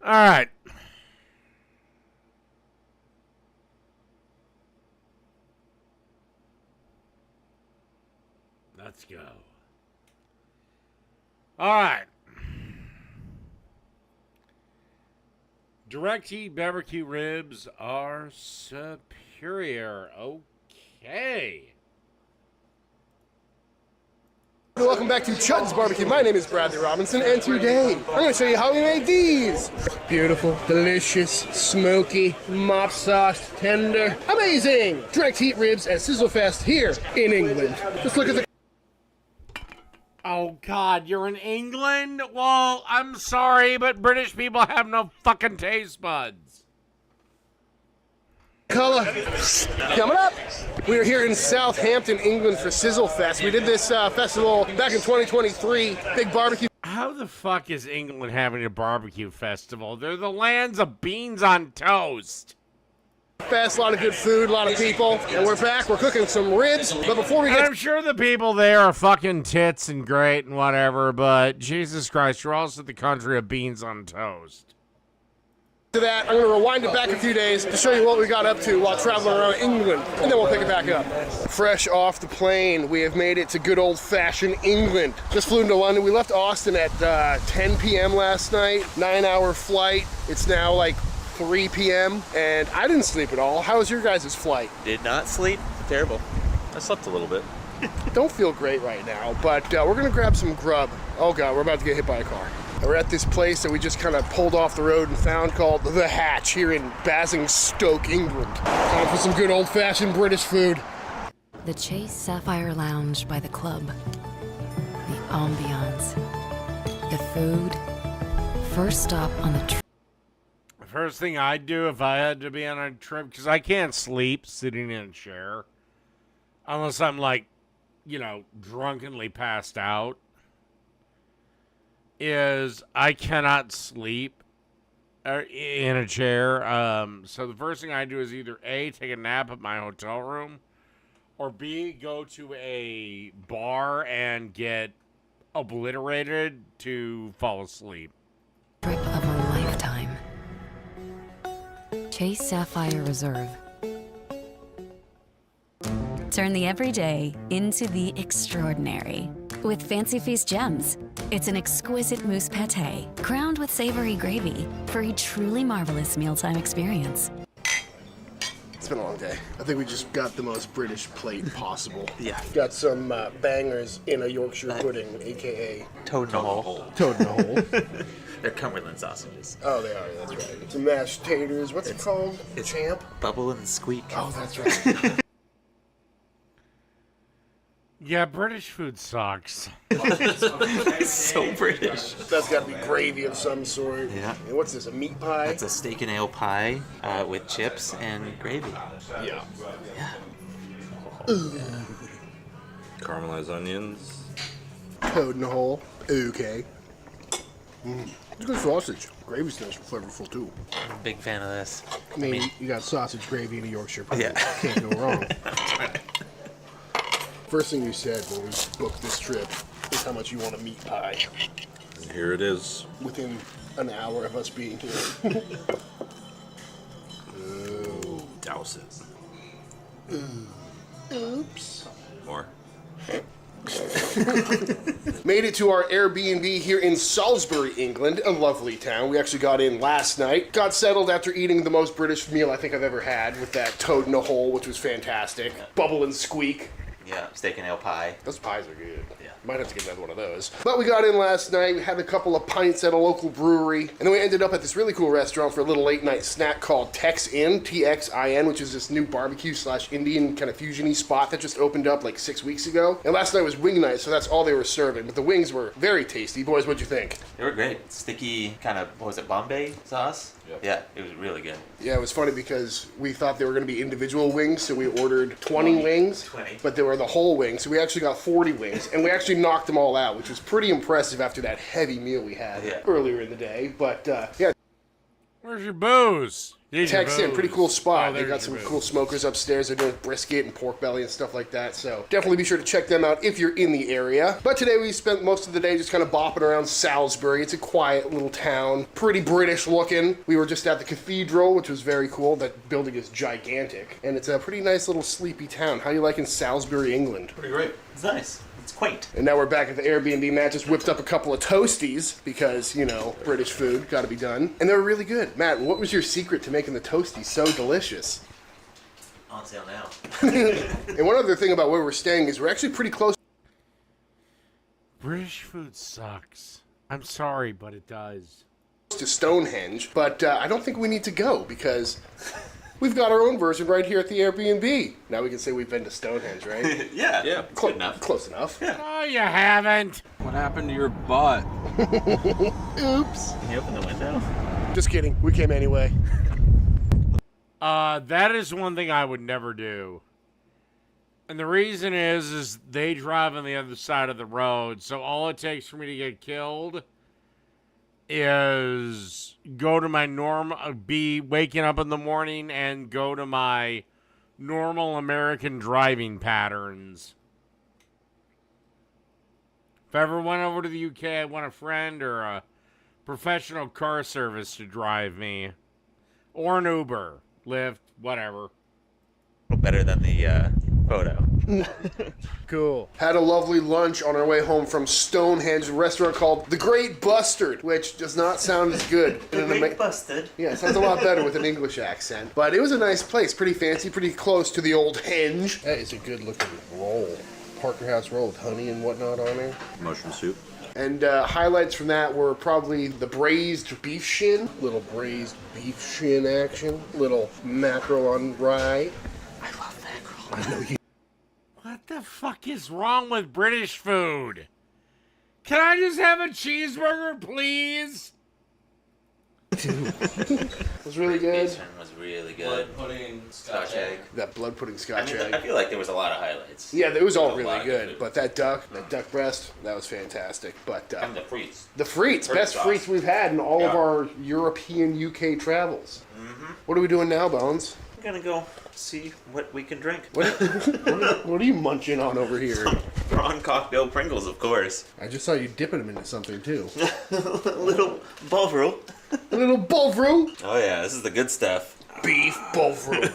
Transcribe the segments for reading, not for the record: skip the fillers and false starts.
All right. Let's go. All right. Direct heat barbecue ribs are superior. Okay. Welcome back to Chud's Barbecue. My name is Bradley Robinson, and today I'm going to show you how we make these. Beautiful, delicious, smoky, mop sauced, tender, amazing direct heat ribs at Sizzle Fest here in England. Just look at the Oh, God, you're in England? Well, I'm sorry, but British people have no fucking taste buds. color. Coming up, we are here in Southampton, England for Sizzle Fest. We did this festival back in 2023, big barbecue. How the fuck is England having a barbecue festival? They're the lands of beans on toast. Fest, a lot of good food, a lot of people, and we're back. We're cooking some ribs, but before we And get I'm sure the people there are fucking tits and great and whatever, but Jesus Christ, you're also the country of beans on toast. to that, I'm going to rewind it back a few days to show you what we got up to while traveling around England, and then we'll pick it back up. Fresh off the plane, we have made it to good old-fashioned England. Just flew into London. We left Austin at 10 p.m. last night, 9-hour flight. It's now like 3 p.m. and I didn't sleep at all. How was your guys' flight? Did not sleep. Terrible. I slept a little bit. Don't feel great right now, but we're gonna grab some grub. Oh God, we're about to get hit by a car. We're at this place that we just kind of pulled off the road and found called The Hatch here in Basingstoke, England. Time for some good old-fashioned British food. The Chase Sapphire Lounge by the club. The ambiance. The food. First stop on the trip. First thing I'd do if I had to be on a trip, because I can't sleep sitting in a chair unless I'm like, you know, drunkenly passed out, is I cannot sleep in a chair. So the first thing I do is either A, take a nap at my hotel room, or B, go to a bar and get obliterated to fall asleep. Trip of a lifetime. Chase Sapphire Reserve. Turn the everyday into the extraordinary with Fancy Feast Gems. It's an exquisite mousse pâté crowned with savory gravy for a truly marvelous mealtime experience. It's been a long day. I think we just got the most British plate possible. Yeah. Got some bangers in a Yorkshire pudding, aka Toad in a hole. toad in a hole. They're Cumberland sausages. Oh, they are, that's right. Some mashed taters. What's it called? It's Champ? Bubble and Squeak. Oh, that's right. Yeah, British food sucks. It's so British. That's got to be gravy of some sort. Yeah. And what's this, a meat pie? It's a steak and ale pie with chips and gravy. Yeah. Caramelized onions. Toad in the hole. Okay. It's good sausage. Gravy's nice and flavorful, too. I'm a big fan of this. I mean, you got sausage, gravy, and a Yorkshire pudding. Yeah. Can't go wrong. First thing you said when we booked this trip is how much you want a meat pie And here it is. within an hour of us being here. Douse it. Oops. More. Made it to our Airbnb here in Salisbury, England, a lovely town. We actually got in last night. Got settled after eating the most British meal I think I've ever had with that toad in a hole, which was fantastic. Bubble and Squeak. Yeah, steak and ale pie. Those pies are good. Yeah. Might have to get another one of those. But we got in last night, we had a couple of pints at a local brewery, and then we ended up at this really cool restaurant for a little late night snack called Tex Inn, T-X-I-N, which is this new barbecue / Indian kind of fusion-y spot that just opened up like 6 weeks ago. And last night was wing night, so that's all they were serving. But the wings were very tasty. Boys, what'd you think? They were great. Sticky kind of, what was it, Bombay sauce? Yep. Yeah, it was really good. Yeah, it was funny because we thought they were going to be individual wings, so we ordered 20 wings. 20. But they were the whole wing, so we actually got 40 wings, and we actually knocked them all out, which was pretty impressive after that heavy meal we had Yeah. earlier in the day. But yeah, Where's your booze? Need your Text in, pretty booze. cool spot. Oh, They there's got your some booze. cool smokers upstairs. They're doing brisket and pork belly and stuff like that. So definitely be sure to check them out if you're in the area. But today we spent most of the day just kind of bopping around Salisbury. It's a quiet little town, pretty British looking. We were just at the cathedral, which was very cool. That building is gigantic, and it's a pretty nice little sleepy town. How you liking Salisbury, England? Pretty great. It's nice. It's quaint. And now we're back at the Airbnb. Matt just whipped up a couple of toasties because, you know, British food, gotta be done. And they were really good. Matt, what was your secret to making the toasties so delicious? On sale now. And one other thing about where we're staying is we're actually pretty close British food sucks. I'm sorry, but it does. to Stonehenge, but I don't think we need to go because we've got our own version right here at the Airbnb. Now we can say we've been to Stonehenge, right? Yeah. It's good enough. Close enough. Oh, you haven't. What happened to your butt? Oops. Can you open the window? Just kidding. We came anyway. That is one thing I would never do. And the reason is they drive on the other side of the road, so all it takes for me to get killed is go to my be waking up in the morning and go to my normal American driving patterns. If I ever went over to the UK, I want a friend or a professional car service to drive me. Or an Uber, Lyft, whatever. A little better than the photo. Cool. Had a lovely lunch on our way home from Stonehenge, a restaurant called The Great Bustard, which does not sound as good. Busted. Yeah, it sounds a lot better with an English accent. But it was a nice place, pretty fancy, pretty close to the old henge. That is a good looking roll. Parker House roll with honey and whatnot on there. Mushroom soup. And highlights from that were probably the braised beef shin. Little braised beef shin action. Little mackerel on rye. I love mackerel. I know you. What the fuck is wrong with British food? Can I just have a cheeseburger, please? It was really good. This one was really good. pudding, Scotch egg. That blood pudding I Scotch mean, egg. I feel like there was a lot of highlights. Yeah, it was all There was a really lot of good. food. But that duck breast, that was fantastic. But And the frites. the frites, Turkey best sauce. frites we've had in all of Yeah. our European UK travels. What are we doing now, Bones? I'm gonna go see what we can drink. What are you munching on over here? Prawn cocktail Pringles, of course. I just saw you dipping them into something too. Little Bovril. A little bovril. Oh yeah, this is the good stuff. Beef bovril.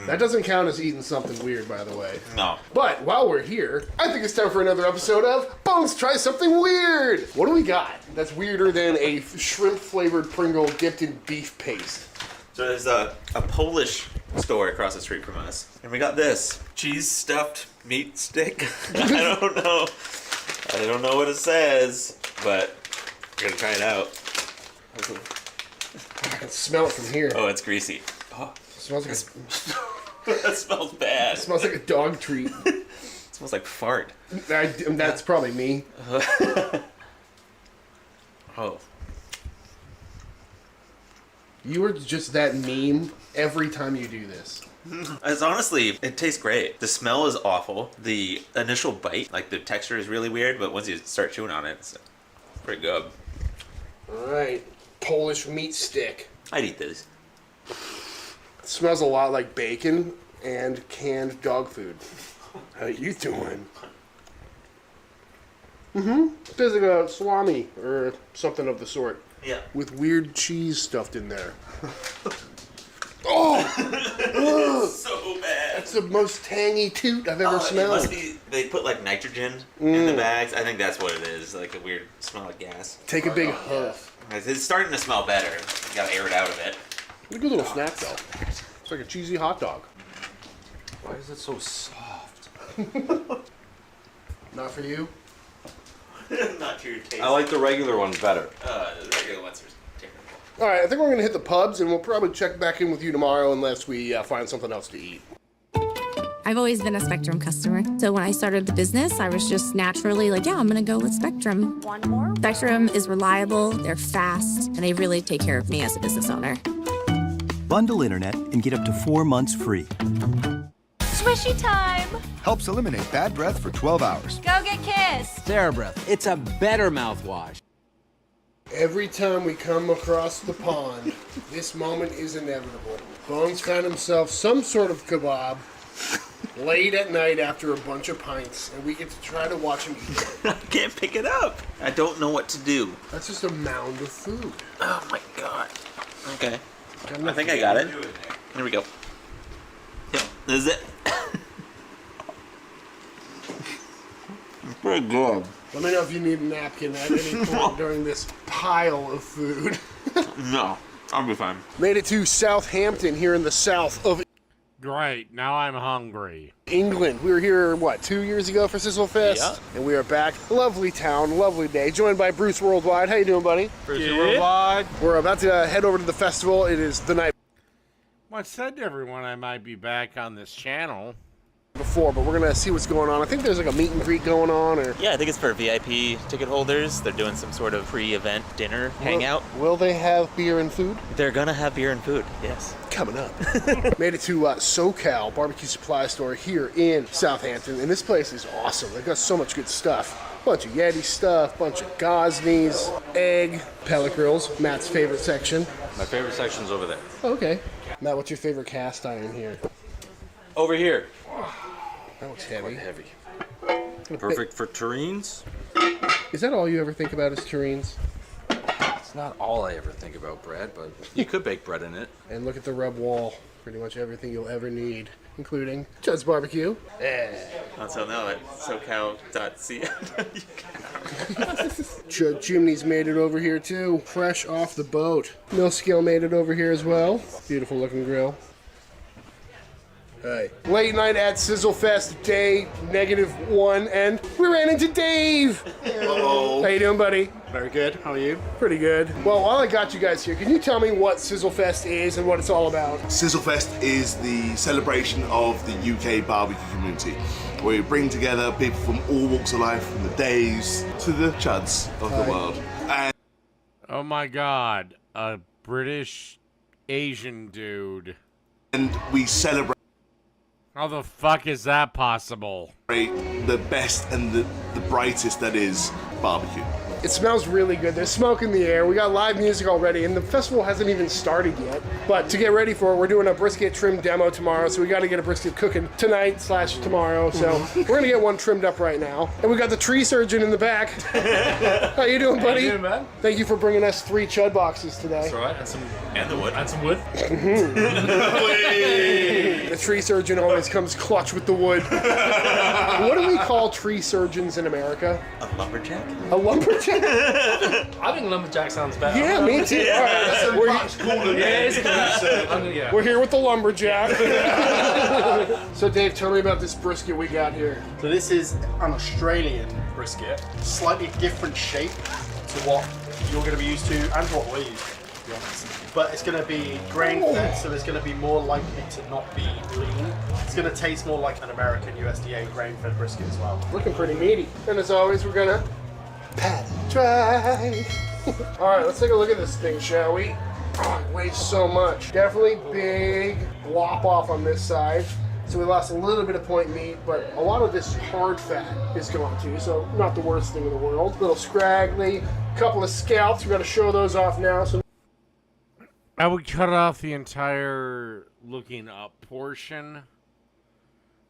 That doesn't count as eating something weird, by the way. No. But while we're here, I think it's time for another episode of Bones Try Something Weird. What do we got that's weirder than a shrimp-flavored Pringle dipped in beef paste? So there's a Polish store across the street from us. And we got this cheese stuffed meat stick. I don't know what it says, but we're gonna try it out. I can smell it from here. Oh, it's greasy. It smells like That smells bad. it smells like a dog treat. It smells like fart. That's probably me. Oh. You are just that meme every time you do this. It's honestly, it tastes great. The smell is awful. The initial bite, like the texture is really weird, but once you start chewing on it, it's pretty good. All right, Polish meat stick. I'd eat this. It smells a lot like bacon and canned dog food. How you doing? Tastes like a salami or something of the sort, Yeah. with weird cheese stuffed in there. So bad. It's the most tangy toot I've ever It smelled. must be, they put like nitrogen in the bags. I think that's what it is, like a weird smell of gas. Take a big huff. It's starting to smell better. You gotta air it out a bit. It's a good little snack though. It's like a cheesy hot dog. Why is it so soft? Not for you? Not to your taste. I like the regular one better. The regular ones are terrible. All right, I think we're gonna hit the pubs, and we'll probably check back in with you tomorrow unless we find something else to eat. I've always been a Spectrum customer. So when I started the business, I was just naturally like, yeah, I'm going to go with Spectrum. One more? Spectrum is reliable, they're fast, and they really take care of me as a business owner. Bundle internet and get up to 4 months free. Swishy time! Helps eliminate bad breath for 12 hours. Go get kissed! TheraBreath. It's a better mouthwash. Every time we come across the pond, this moment is inevitable. Bones found himself some sort of kebab late at night after a bunch of pints, and we get to try to watch him eat. I can't pick it up. I don't know what to do. That's just a mound of food. Oh my god. Okay. Got I enough think to I do got it. it. Here we go. Yep, this is it. It's pretty good. Let me know if you need a napkin at any point during this pile of food. No, I'll be fine. Made it to Southampton here in the south of Great. Now I'm hungry. England. We were here, what, 2 years ago for Sizzle Fest? Yeah. And we are back. Lovely town, lovely day. Joined by Bruce Worldwide. How you doing, buddy? Bruce Worldwide. We're about to head over to the festival. It is the night Well, I said to everyone I might be back on this channel. before, but we're going to see what's going on. I think there's like a meet and greet going on. Or Yeah, I think it's for VIP ticket holders. They're doing some sort of pre-event dinner hangout. Will they have beer and food? They're gonna have beer and food, yes. Coming up. Made it to SoCal Barbecue Supply Store here in Southampton, and this place is awesome. They've got so much good stuff. Bunch of Yeti stuff, bunch of Gosneys, egg, pellet grills, Matt's favorite section. My favorite section's over there. Okay. Matt, what's your favorite cast iron here? Over here. That looks heavy. Heavy. Perfect for terrines. Is that all you ever think about is terrines? It's not all I ever think about bread, but you could bake bread in it. And look at the rub wall. Pretty much everything you'll ever need, including Judd's Barbecue. Also know at SoCal.ca. Judd Chimney's made it over here too, fresh off the boat. Mill Scale made it over here as well. Beautiful looking grill. Hey. Late night at Sizzle Fest, day -1, and we ran into Dave. Hello. How you doing, buddy? Very good. How are you? Pretty good. Well, while I got you guys here, can you tell me what Sizzle Fest is and what it's all about? Sizzlefest is the celebration of the UK barbecue community, where we bring together people from all walks of life, from the Daves to the Chuds of the world. And Oh my god. A British Asian dude. we celebrate How the fuck is that possible? the best and the brightest that is barbecue. It smells really good. There's smoke in the air. We got live music already, and the festival hasn't even started yet. But to get ready for it, we're doing a brisket trim demo tomorrow, so we got to get a brisket cooking tonight/tomorrow. So we're gonna get one trimmed up right now. And we got the tree surgeon in the back. How you doing, buddy? How you doing, man? Thank you for bringing us 3 chud boxes today. That's all right. And the wood. And some wood. The tree surgeon always comes clutch with the wood. What do we call tree surgeons in America? A lumberjack? A lumberjack? I think lumberjack sounds better. Yeah, me too. All right, That's a much cooler name. Yeah. we're here with the lumberjack. So Dave, tell me about this brisket we got here. So this is an Australian brisket, slightly different shape to what you're going to be used to and what we're used to be honest. But it's going to be grain fed, so it's going to be more likely to not be lean. It's going to taste more like an American USDA grain fed brisket as well. Looking pretty meaty. And as always, we're gonna pat it dry. All right, let's take a look at this thing, shall we? Oh, it weighs so much. Definitely big whop off on this side. So we lost a little bit of point meat, but a lot of this hard fat is gone too, so not the worst thing in the world. Little scraggly, couple of scalps. We got to show those off now. So I would cut off the entire looking up portion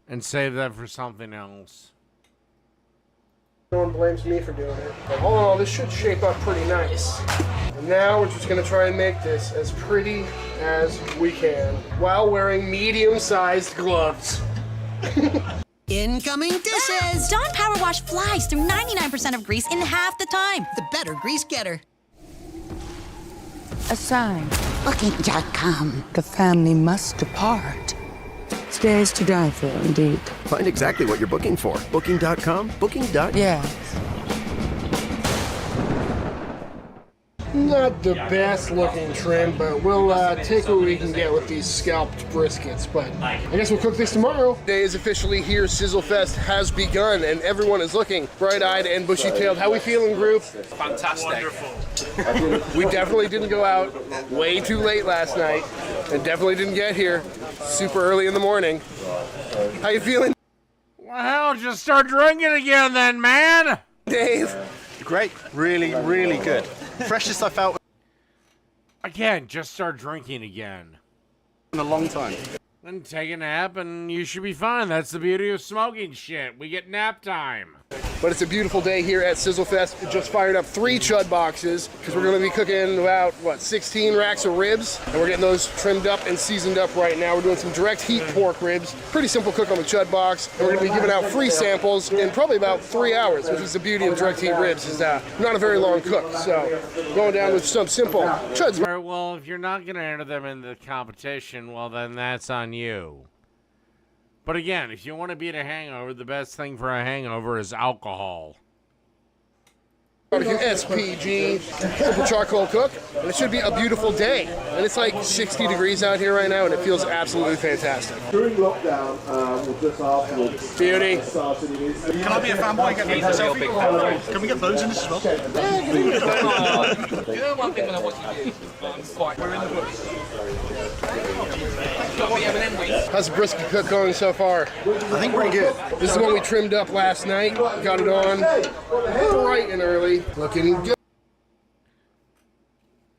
and save that for something else. no one blames me for doing it. But all in all, this should shape up pretty nice. And now we're just gonna try and make this as pretty as we can while wearing medium-sized gloves. Incoming dishes! Dawn Power Wash flies through 99% of grease in half the time. The better grease getter. A sign. Booking.com. The family must depart. Days to die for, indeed. Find exactly what you're booking for. Booking.com, Booking.com. Yes. Not the best looking trim, but we'll take what we can get with these scalped briskets. But I guess we'll cook this tomorrow. Day is officially here. Sizzle Fest has begun, and everyone is looking bright-eyed and bushy-tailed. How we feeling, group? Fantastic. Wonderful. We definitely didn't go out way too late last night, and definitely didn't get here super early in the morning. How you feeling? Well, hell, just start drinking again then, man! Dave? Great. Really, really good. Freshest I felt Again, just start drinking again. in a long time. Then take a nap and you should be fine. That's the beauty of smoking shit. We get nap time. But it's a beautiful day here at Sizzle Fest. We just fired up 3 chud boxes because we're going to be cooking about, 16 racks of ribs. And we're getting those trimmed up and seasoned up right now. We're doing some direct heat pork ribs. Pretty simple cook on the chud box. And we're going to be giving out free samples in probably about 3 hours, which is the beauty of direct heat ribs. Is not a very long cook. So going down with some simple chuds. All right, well, if you're not going to enter them into the competition, well, then that's on you. But again, if you want to beat a hangover, the best thing for a hangover is alcohol. Barbecue SPG, simple charcoal cook, and it should be a beautiful day. And it's like 60 degrees out here right now, and it feels absolutely fantastic. During lockdown, we'll just ask Beauty. Can I be a fanboy and get me a selfie? Can we get those in this as well? You know one thing that I want you to do? We're in the books. How's the brisket cook going so far? I think pretty good. This is the one we trimmed up last night. Got it on bright and early. Looking good.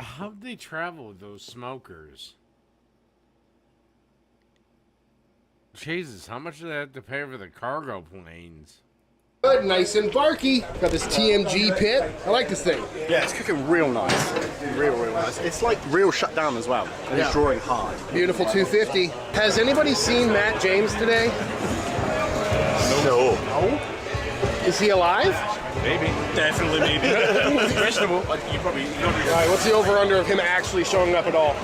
How'd they travel with those smokers? Jesus, how much do they have to pay for the cargo planes? Good, nice and barky. Got this TMG pit. I like this thing. Yeah, it's cooking real nice. Real nice. It's like real shut down as well. And it's drawing hard. Beautiful 250. Has anybody seen Matt James today? No. Is he alive? Maybe. Definitely maybe. Questionable. You probably... All right, what's the over-under of him actually showing up at all?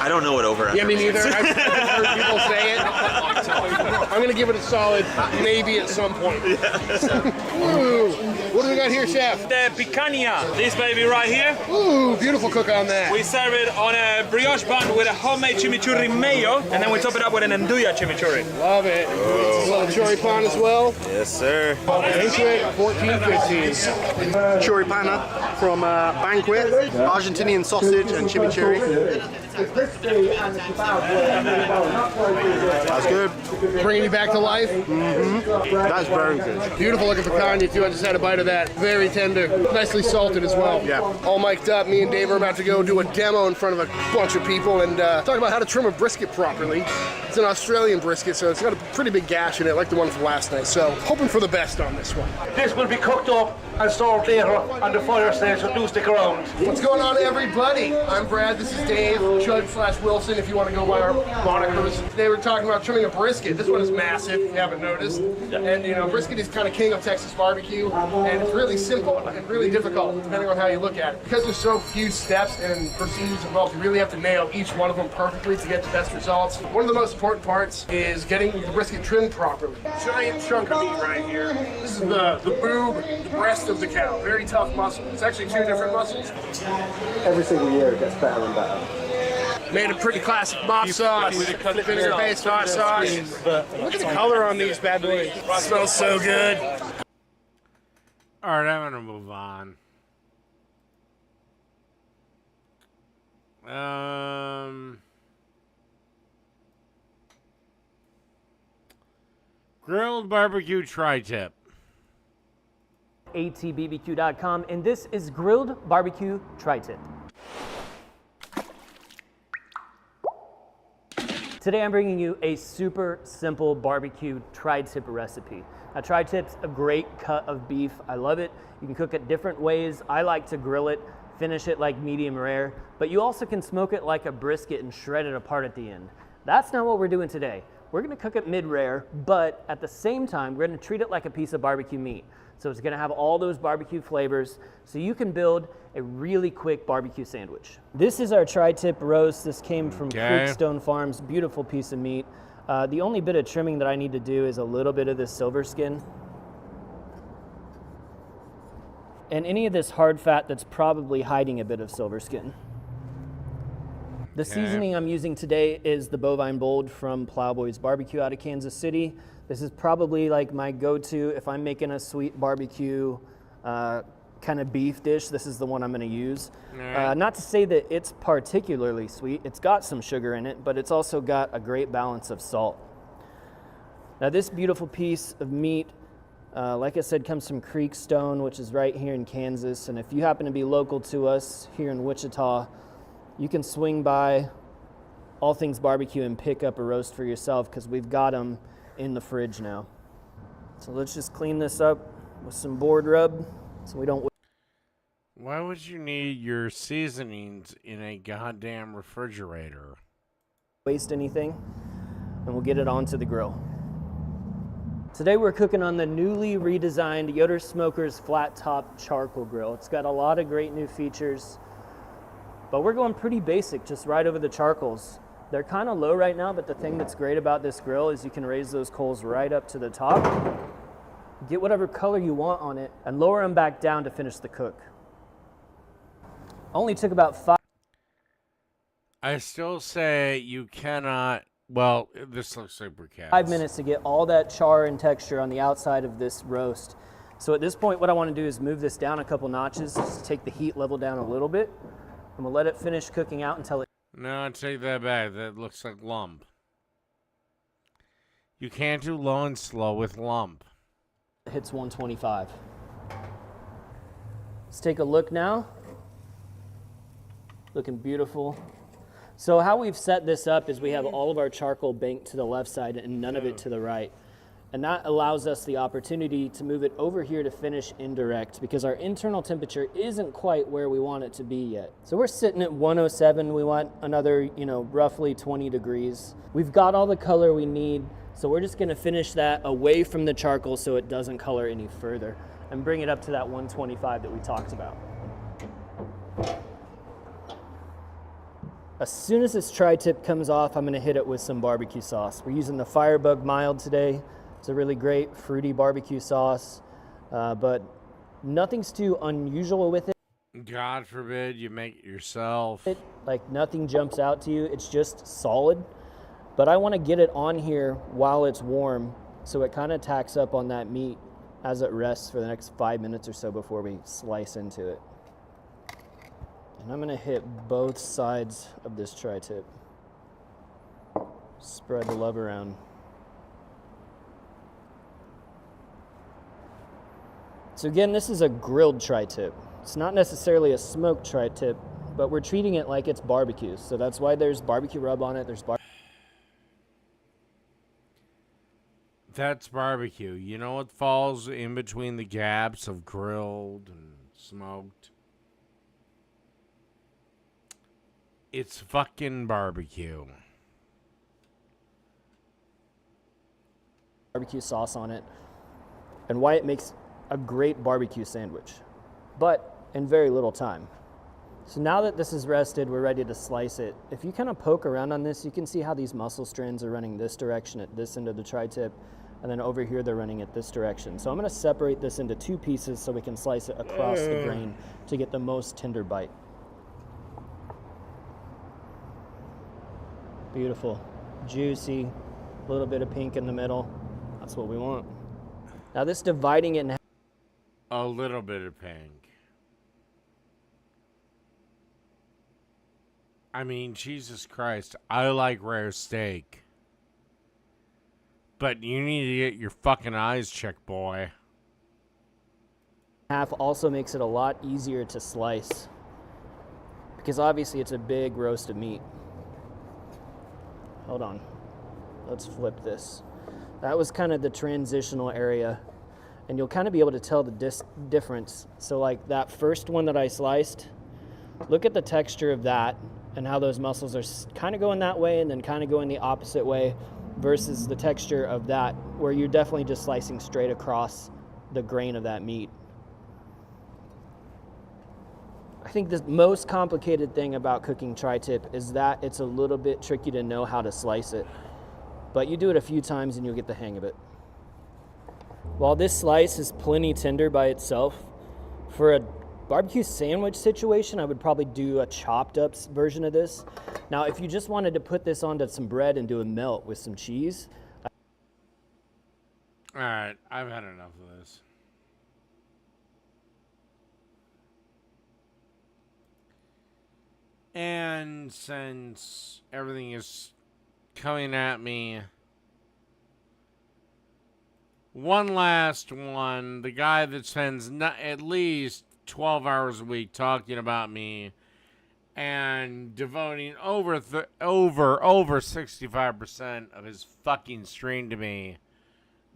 I don't know what over. Yeah, me neither. I've heard people say it. I'm going to give it a solid maybe at some point. Ooh, what do we got here, Chef? The picanha. This baby right here. Ooh, beautiful cook on that. We serve it on a brioche bun with a homemade chimichurri mayo, and then we top it up with an andouille chimichurri. Love it. A little choripan as well. Yes, sir. Into it, 14.15. Choripana from Banquet, Argentinian sausage and chimichurri. That's good. Bringing you back to life? That's very good. Beautiful looking picanha too. I just had a bite of that. Very tender. Nicely salted as well. Yeah. All mic'd up. Me and Dave are about to go do a demo in front of a bunch of people and talk about how to trim a brisket properly. It's an Australian brisket, so it's got a pretty big gash in it, like the one from last night. So hoping for the best on this one. This will be cooked up and served later on the fire stage, so do stick around. What's going on, everybody? I'm Brad. This is Dave. Chud/Wilson, if you want to go by our monikers. Today we're talking about trimming a brisket. This one is massive, if you haven't noticed. And, brisket is kind of king of Texas barbecue, and it's really simple and really difficult, depending on how you look at it. Because there's so few steps and procedures involved, you really have to nail each one of them perfectly to get the best results. One of the most important parts is getting the brisket trimmed properly. Giant chunk of meat right here. This is the boob, the breast of the cow. Very tough muscle. It's actually 2 different muscles. Every single year it gets better and better. Made a pretty classic mop sauce, vinegar-based hot sauce. Look at the color on these bad boys. It smells so good. All right, I'm going to move on. Grilled barbecue tri-tip. atbbq.com, and this is grilled barbecue tri-tip. Today I'm bringing you a super simple barbecue tri-tip recipe. Now tri-tip's a great cut of beef. I love it. You can cook it different ways. I like to grill it, finish it like medium rare, but you also can smoke it like a brisket and shred it apart at the end. That's not what we're doing today. We're gonna cook it mid-rare, but at the same time, we're gonna treat it like a piece of barbecue meat. So it's gonna have all those barbecue flavors, so you can build a really quick barbecue sandwich. This is our tri-tip roast. This came from Creekstone Farms, beautiful piece of meat. The only bit of trimming that I need to do is a little bit of this silver skin. And any of this hard fat that's probably hiding a bit of silver skin. The seasoning I'm using today is the bovine bold from Plowboys Barbecue out of Kansas City. This is probably like my go-to if I'm making a sweet barbecue kind of beef dish. This is the one I'm going to use. Not to say that it's particularly sweet. It's got some sugar in it, but it's also got a great balance of salt. Now this beautiful piece of meat Like I said, comes from Creekstone, which is right here in Kansas. And if you happen to be local to us here in Wichita, you can swing by All Things Barbecue and pick up a roast for yourself because we've got them in the fridge now. So let's just clean this up with some board rub so we don't... Why would you need your seasonings in a goddamn refrigerator? Waste anything, and we'll get it onto the grill. Today we're cooking on the newly redesigned Yoder Smokers flat top charcoal grill. It's got a lot of great new features, but we're going pretty basic, just right over the charcoals. They're kind of low right now, but the thing that's great about this grill is you can raise those coals right up to the top, get whatever color you want on it, and lower them back down to finish the cook. Only took about 5. I still say you cannot. Well, this looks like briquettes. 5 minutes to get all that char and texture on the outside of this roast. So at this point, what I want to do is move this down a couple notches, just take the heat level down a little bit, and we'll let it finish cooking out until it... No, take that back. That looks like lump. You can't do low and slow with lump. hits 125. Let's take a look now. Looking beautiful. So how we've set this up is we have all of our charcoal banked to the left side and none of it to the right. And that allows us the opportunity to move it over here to finish indirect because our internal temperature isn't quite where we want it to be yet. So we're sitting at 107. We want another, roughly 20 degrees. We've got all the color we need. So we're just gonna finish that away from the charcoal so it doesn't color any further and bring it up to that 125 that we talked about. As soon as this tri-tip comes off, I'm gonna hit it with some barbecue sauce. We're using the Firebug Mild today. It's a really great fruity barbecue sauce, but nothing's too unusual with it. God forbid you make it yourself. Like nothing jumps out to you, it's just solid. But I wanna get it on here while it's warm so it kind of tacks up on that meat as it rests for the next 5 minutes or so before we slice into it. And I'm gonna hit both sides of this tri-tip. Spread the love around. So again, this is a grilled tri-tip. It's not necessarily a smoked tri-tip, but we're treating it like it's barbecue. So that's why there's barbecue rub on it. That's barbecue. You know what falls in between the gaps of grilled and smoked? It's fucking barbecue. Barbecue sauce on it, and why it makes a great barbecue sandwich, but in very little time. So now that this is rested, we're ready to slice it. If you kind of poke around on this, you can see how these muscle strands are running this direction at this end of the tri-tip, and then over here they're running at this direction. So I'm gonna separate this into two pieces so we can slice it across the grain to get the most tender bite. Beautiful, juicy, a little bit of pink in the middle. That's what we want. Now this dividing it in half. A little bit of pink. I mean, Jesus Christ, I like rare steak. But you need to get your fucking eyes checked, boy. Half also makes it a lot easier to slice because obviously it's a big roast of meat. Hold on, let's flip this. That was kind of the transitional area, and you'll kind of be able to tell the difference. So like that first one that I sliced, look at the texture of that and how those muscles are kind of going that way and then kind of going the opposite way versus the texture of that where you're definitely just slicing straight across the grain of that meat. I think the most complicated thing about cooking tri-tip is that it's a little bit tricky to know how to slice it. But you do it a few times and you'll get the hang of it. While this slice is plenty tender by itself, for a barbecue sandwich situation, I would probably do a chopped up version of this. Now, if you just wanted to put this onto some bread and do a melt with some cheese. All right, I've had enough of this. And since everything is coming at me one last one. The guy that spends at least 12 hours a week talking about me and devoting over 65% of his fucking stream to me.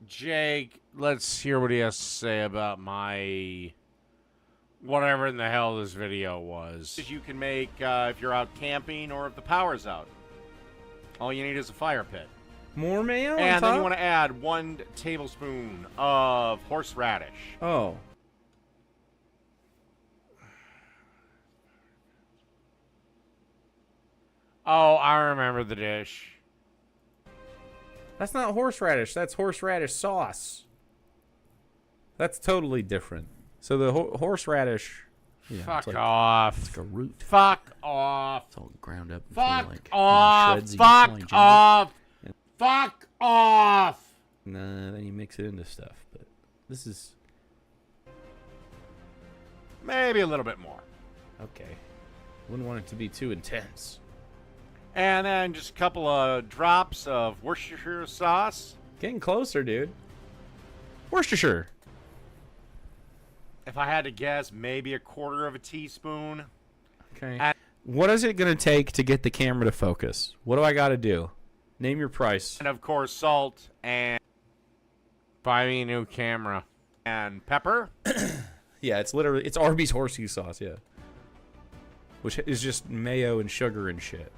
Jake, let's hear what he has to say about my whatever in the hell this video was. You can make if you're out camping or if the power's out. All you need is a fire pit. More mayo on And then you top? want to add 1 tablespoon of horseradish. Oh. Oh, I remember the dish. That's not horseradish. That's horseradish sauce. That's totally different. So the horseradish. Yeah, Fuck it's off. It's like a root. Fuck off. It's all ground up. Fuck like, off. shreds Fuck ginger. off. Fuck off. Nah, then you mix it into stuff. But this is Maybe a little bit more. okay. Wouldn't want it to be too intense. And then just a couple of drops of Worcestershire sauce. Getting closer, dude. Worcestershire. If I had to guess, maybe a quarter of a teaspoon. Okay. And What is it going to take to get the camera to focus? What do I got to do? Name your price. And of course, salt and buy me a new camera. And pepper. Yeah, it's literally, it's Arby's horseshoe sauce, yeah. Which is just mayo and sugar and shit.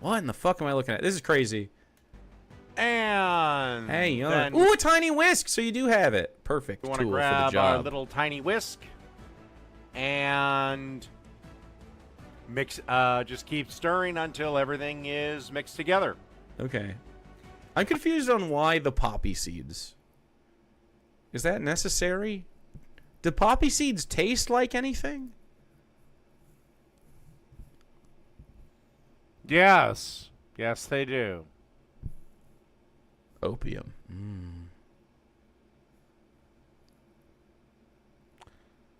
What in the fuck am I looking at? This is crazy. And Hey, then ooh, a tiny whisk, so you do have it. Perfect you want tool to for the grab job. our little tiny whisk and mix. Just keep stirring until everything is mixed together. Okay. I'm confused on why the poppy seeds. Is that necessary? Do poppy seeds taste like anything? Yes. Yes, they do. Opium.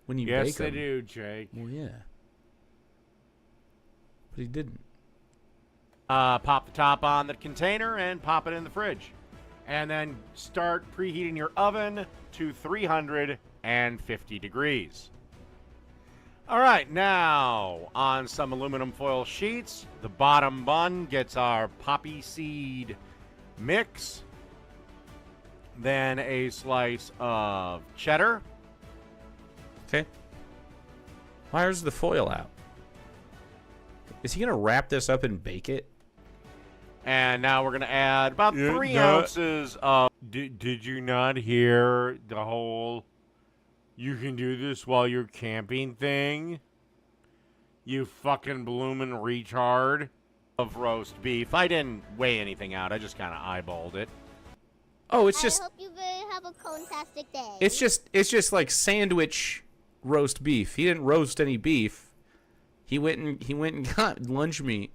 When you Yes, bake they them. do, Jake. Well, yeah. But he didn't. Pop the top on the container and pop it in the fridge. And then start preheating your oven to 350 degrees. All right, now on some aluminum foil sheets, the bottom bun gets our poppy seed mix. Then a slice of cheddar. Okay. Where's the foil out? Is he going to wrap this up and bake it? And now we're going to add about 3 ounces of... Did you not hear the whole... You can do this while you're camping thing? You fucking bloomin' retard. Of roast beef. I didn't weigh anything out. I just kind of eyeballed it. Oh, it's just... I hope you guys have a fantastic day. It's just like sandwich roast beef. He didn't roast any beef. He went and got lunch meat.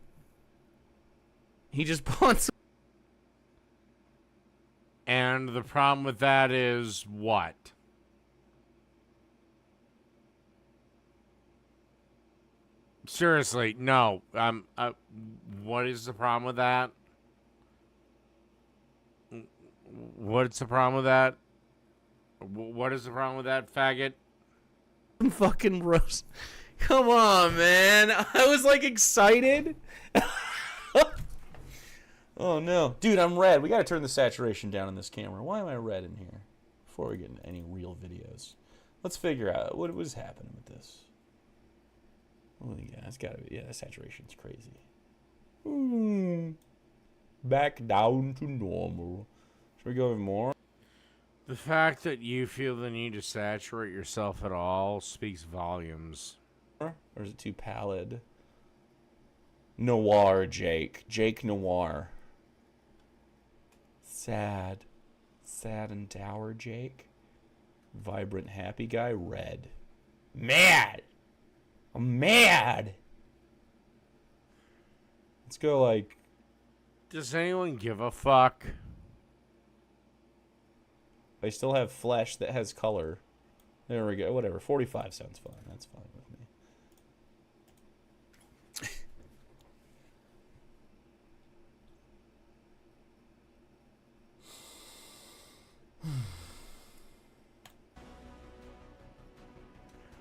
He just bought some. And the problem with that is what? Seriously, no. What is the problem with that? What's the problem with that? What is the problem with that, faggot? Fucking roast. Come on, man. I was like excited. Oh no, dude, I'm red. We gotta turn the saturation down on this camera. Why am I red in here? Before we get into any real videos, let's figure out what was happening with this. Oh yeah, it's gotta be. Yeah, the saturation's crazy. Back down to normal. Should we go even more? The fact that you feel the need to saturate yourself at all speaks volumes. Or is it too pallid? Noir, Jake. Jake Noir. Sad. Sad and dour, Jake. Vibrant, happy guy, red. Mad! I'm mad! Let's go like... Does anyone give a fuck? I still have flesh that has color. There we go. Whatever. 45 sounds fine. That's fine with me.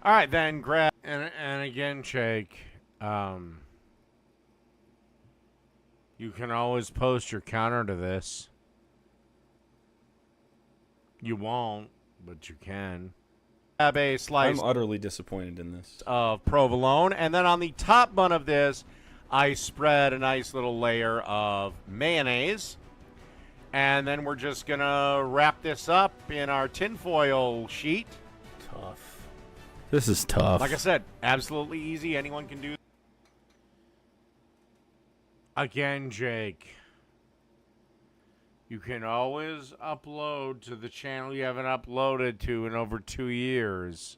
All right, then grab and again, Jake. You can always post your counter to this. You won't, but you can. Grab a slice. I'm utterly disappointed in this. Of provolone, and then on the top bun of this, I spread a nice little layer of mayonnaise, and then we're just gonna wrap this up in our tinfoil sheet. Tough. This is tough. Like I said, absolutely easy. Anyone can do. Again, Jake, you can always upload to the channel you haven't uploaded to in over 2 years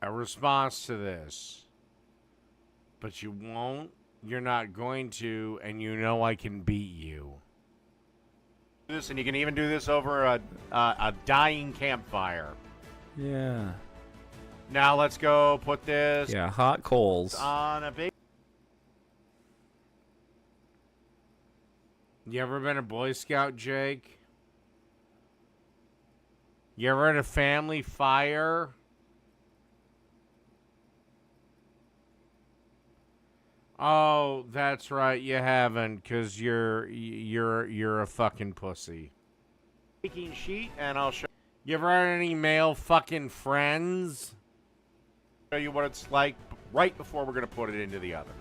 a response to this. But you won't, you're not going to, and you know I can beat you. This, and you can even do this over a dying campfire. Yeah. Now let's go put this hot coals on a big. You ever been a Boy Scout, Jake? You ever had a family fire? Oh, that's right, you haven't, because you're a fucking pussy. Baking sheet, and I'll show you. Ever had any male fucking friends? Show you what it's like right before we're going to put it into the oven.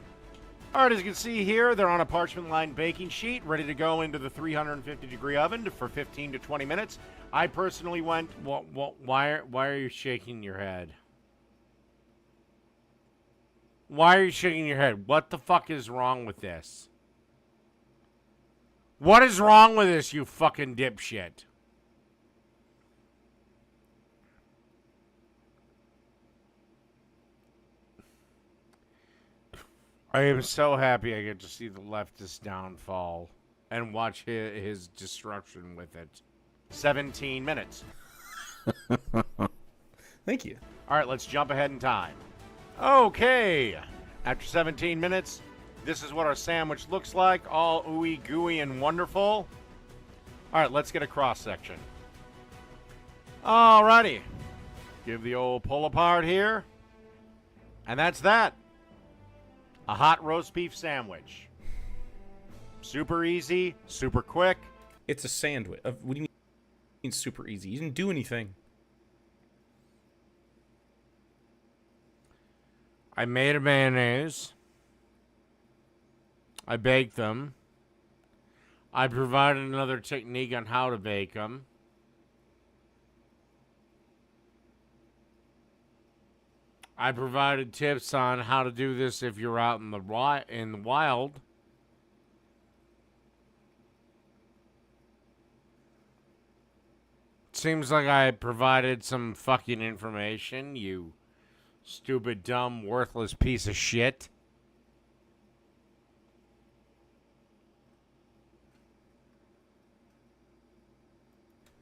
All right, as you can see here, they're on a parchment-lined baking sheet, ready to go into the 350-degree oven for 15 to 20 minutes. I personally went. Why are you shaking your head? Why are you shaking your head? What the fuck is wrong with this? What is wrong with this, you fucking dipshit? I am so happy I get to see the leftist downfall and watch his destruction with it. 17 minutes. Thank you. All right, let's jump ahead in time. Okay. After 17 minutes, this is what our sandwich looks like. All ooey gooey and wonderful. All right, let's get a cross section. All righty. Give the old pull apart here. And that's that. A hot roast beef sandwich. Super easy, super quick. It's a sandwich. What do you mean super easy? You didn't do anything. I made a mayonnaise. I baked them. I provided another technique on how to bake them. I provided tips on how to do this if you're out in the wild. Seems like I provided some fucking information, you stupid, dumb, worthless piece of shit.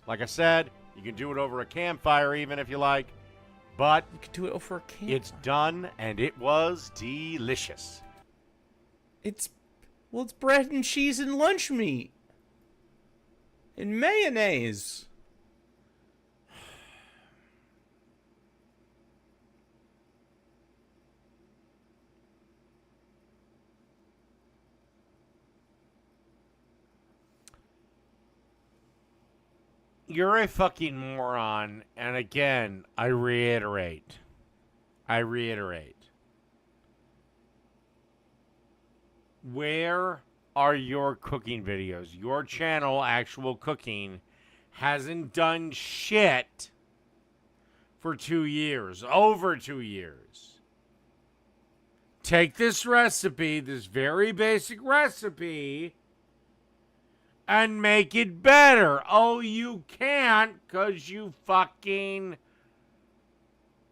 Like I said, you can do it over a campfire even if you like. But you could do it over a campfire. It's done, and it was delicious. It's bread and cheese and lunch meat. And mayonnaise. You're a fucking moron, and again, I reiterate. Where are your cooking videos? Your channel, Actual Cooking, hasn't done shit for 2 years. Over 2 years. Take this recipe, this very basic recipe, and make it better. Oh, you can't because you fucking...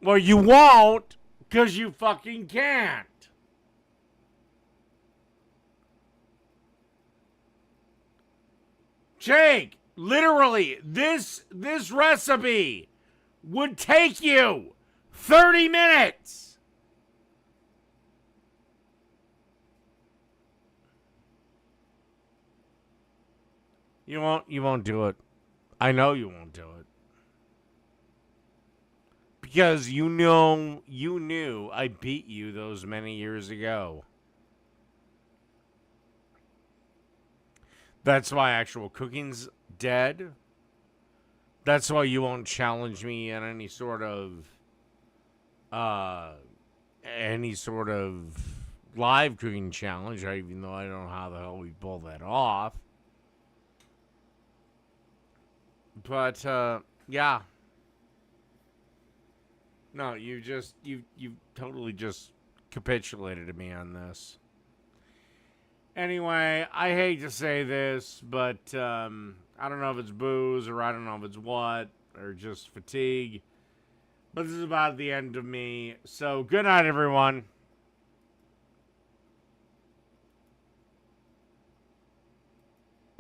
Well, you won't because you fucking can't. Jake, literally, this recipe would take you 30 minutes. You won't do it. I know you won't do it. Because you knew I beat you those many years ago. That's why actual cooking's dead. That's why you won't challenge me in any sort of live cooking challenge, even though I don't know how the hell we pull that off. But yeah. No, you totally just capitulated to me on this. Anyway, I hate to say this, but I don't know if it's booze or I don't know if it's what, or just fatigue. But this is about the end of me. So, good night, everyone.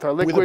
Liquid